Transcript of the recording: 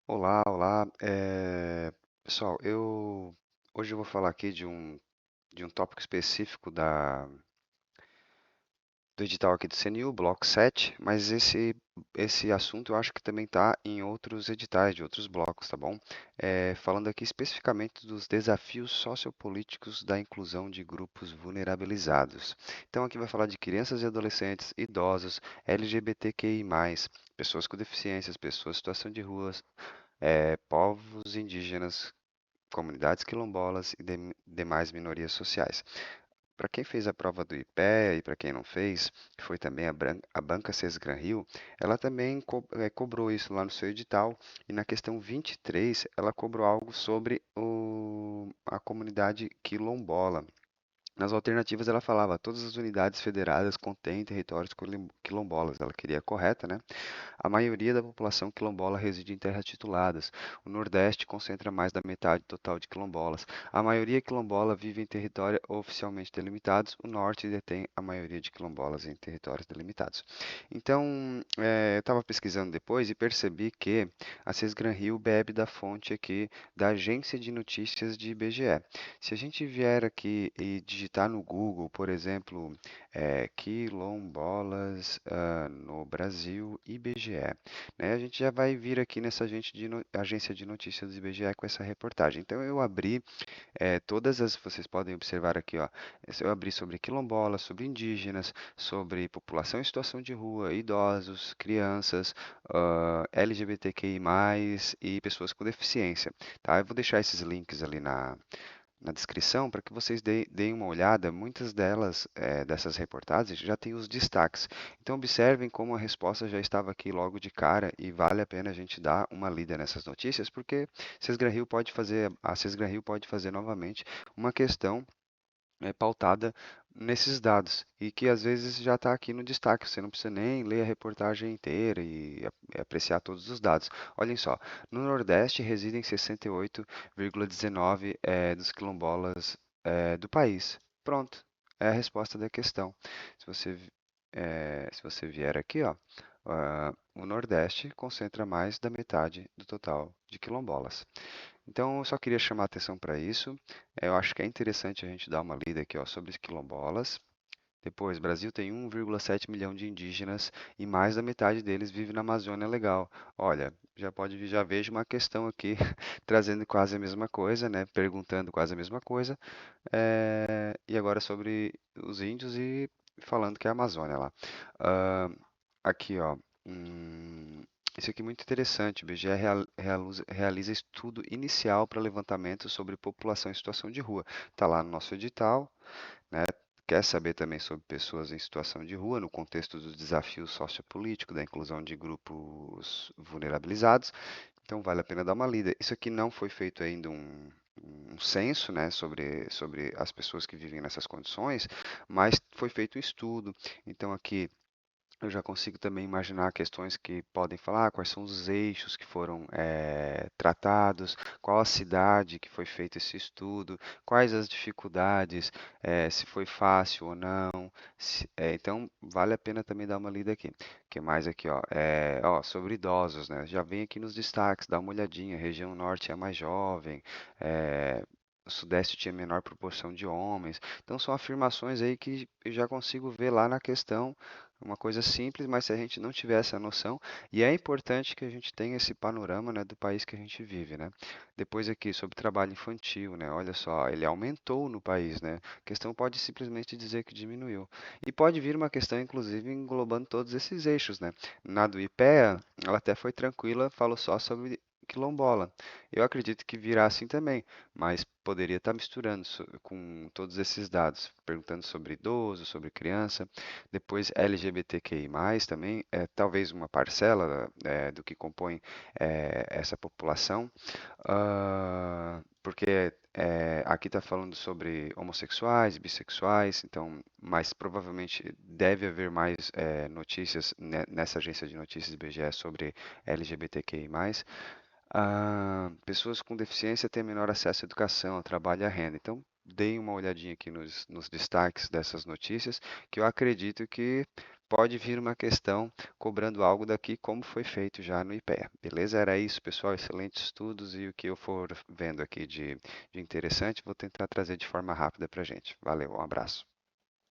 Olá, olá. Pessoal, hoje eu vou falar aqui de um tópico específico do edital aqui do CNU, Bloco 7, mas esse assunto eu acho que também está em outros editais de outros blocos, tá bom? Falando aqui especificamente dos desafios sociopolíticos da inclusão de grupos vulnerabilizados. Então aqui vai falar de crianças e adolescentes, idosos, LGBTQI+, pessoas com deficiências, pessoas em situação de ruas, povos indígenas, comunidades quilombolas e demais minorias sociais. Para quem fez a prova do IPEA e para quem não fez, que foi também a Banca Sesgran Rio, ela também cobrou isso lá no seu edital e na questão 23 ela cobrou algo sobre a comunidade quilombola. Nas alternativas ela falava, todas as unidades federadas contêm territórios quilombolas. Ela queria a correta, né? A maioria da população quilombola reside em terras tituladas. O Nordeste concentra mais da metade total de quilombolas. A maioria quilombola vive em território oficialmente delimitados. O Norte detém a maioria de quilombolas em territórios delimitados. Então, eu estava pesquisando depois e percebi que a Sesgran Rio bebe da fonte aqui da agência de notícias de IBGE. Se a gente vier aqui e digitar no Google, por exemplo, quilombolas no Brasil, IBGE, né? A gente já vai vir aqui nessa agência de notícias do IBGE com essa reportagem. Então eu abri vocês podem observar aqui, ó, eu abri sobre quilombolas, sobre indígenas, sobre população em situação de rua, idosos, crianças, LGBTQI+, e pessoas com deficiência, tá? Eu vou deixar esses links ali na descrição para que vocês deem uma olhada. Muitas delas, dessas reportagens, já têm os destaques. Então, observem como a resposta já estava aqui logo de cara e vale a pena a gente dar uma lida nessas notícias, porque a Sesgran Rio pode fazer novamente uma questão pautada nesses dados e que às vezes já está aqui no destaque, você não precisa nem ler a reportagem inteira e apreciar todos os dados. Olhem só, no Nordeste residem 68,19 dos quilombolas do país. Pronto, é a resposta da questão. Se você vier aqui, ó, o Nordeste concentra mais da metade do total de quilombolas. Então, eu só queria chamar a atenção para isso. Eu acho que é interessante a gente dar uma lida aqui, ó, sobre os quilombolas. Depois, Brasil tem 1,7 milhão de indígenas e mais da metade deles vive na Amazônia Legal. Olha, já vejo uma questão aqui trazendo quase a mesma coisa, né? Perguntando quase a mesma coisa. E agora sobre os índios e falando que é a Amazônia lá. Ah, aqui, ó. hum, Isso aqui é muito interessante. O IBGE realiza estudo inicial para levantamento sobre população em situação de rua. Está lá no nosso edital, né? Quer saber também sobre pessoas em situação de rua no contexto dos desafios sociopolíticos, da inclusão de grupos vulnerabilizados. Então vale a pena dar uma lida. Isso aqui não foi feito ainda um censo, né, sobre as pessoas que vivem nessas condições, mas foi feito um estudo. Então aqui eu já consigo também imaginar questões que podem falar quais são os eixos que foram tratados, qual a cidade que foi feito esse estudo, quais as dificuldades, se foi fácil ou não. Então, vale a pena também dar uma lida aqui. O que mais aqui, ó? Sobre idosos, né? Já vem aqui nos destaques, dá uma olhadinha. A região norte é mais jovem, o Sudeste tinha menor proporção de homens. Então, são afirmações aí que eu já consigo ver lá na questão uma coisa simples, mas se a gente não tiver essa noção, e é importante que a gente tenha esse panorama, né, do país que a gente vive, né? Depois aqui sobre trabalho infantil, né? Olha só, ele aumentou no país, né? A questão pode simplesmente dizer que diminuiu. E pode vir uma questão, inclusive, englobando todos esses eixos, né? Na do IPEA, ela até foi tranquila, falou só sobre quilombola. Eu acredito que virá assim também, mas poderia estar misturando com todos esses dados, perguntando sobre idoso, sobre criança. Depois LGBTQI+, também, talvez uma parcela do que compõe essa população, porque aqui está falando sobre homossexuais, bissexuais, então, mas provavelmente deve haver mais notícias nessa agência de notícias IBGE sobre LGBTQI+. Pessoas com deficiência têm menor acesso à educação, ao trabalho e à renda. Então, deem uma olhadinha aqui nos destaques dessas notícias, que eu acredito que pode vir uma questão cobrando algo daqui, como foi feito já no IPEA. Beleza? Era isso, pessoal. Excelentes estudos e o que eu for vendo aqui de interessante, vou tentar trazer de forma rápida para a gente. Valeu, um abraço.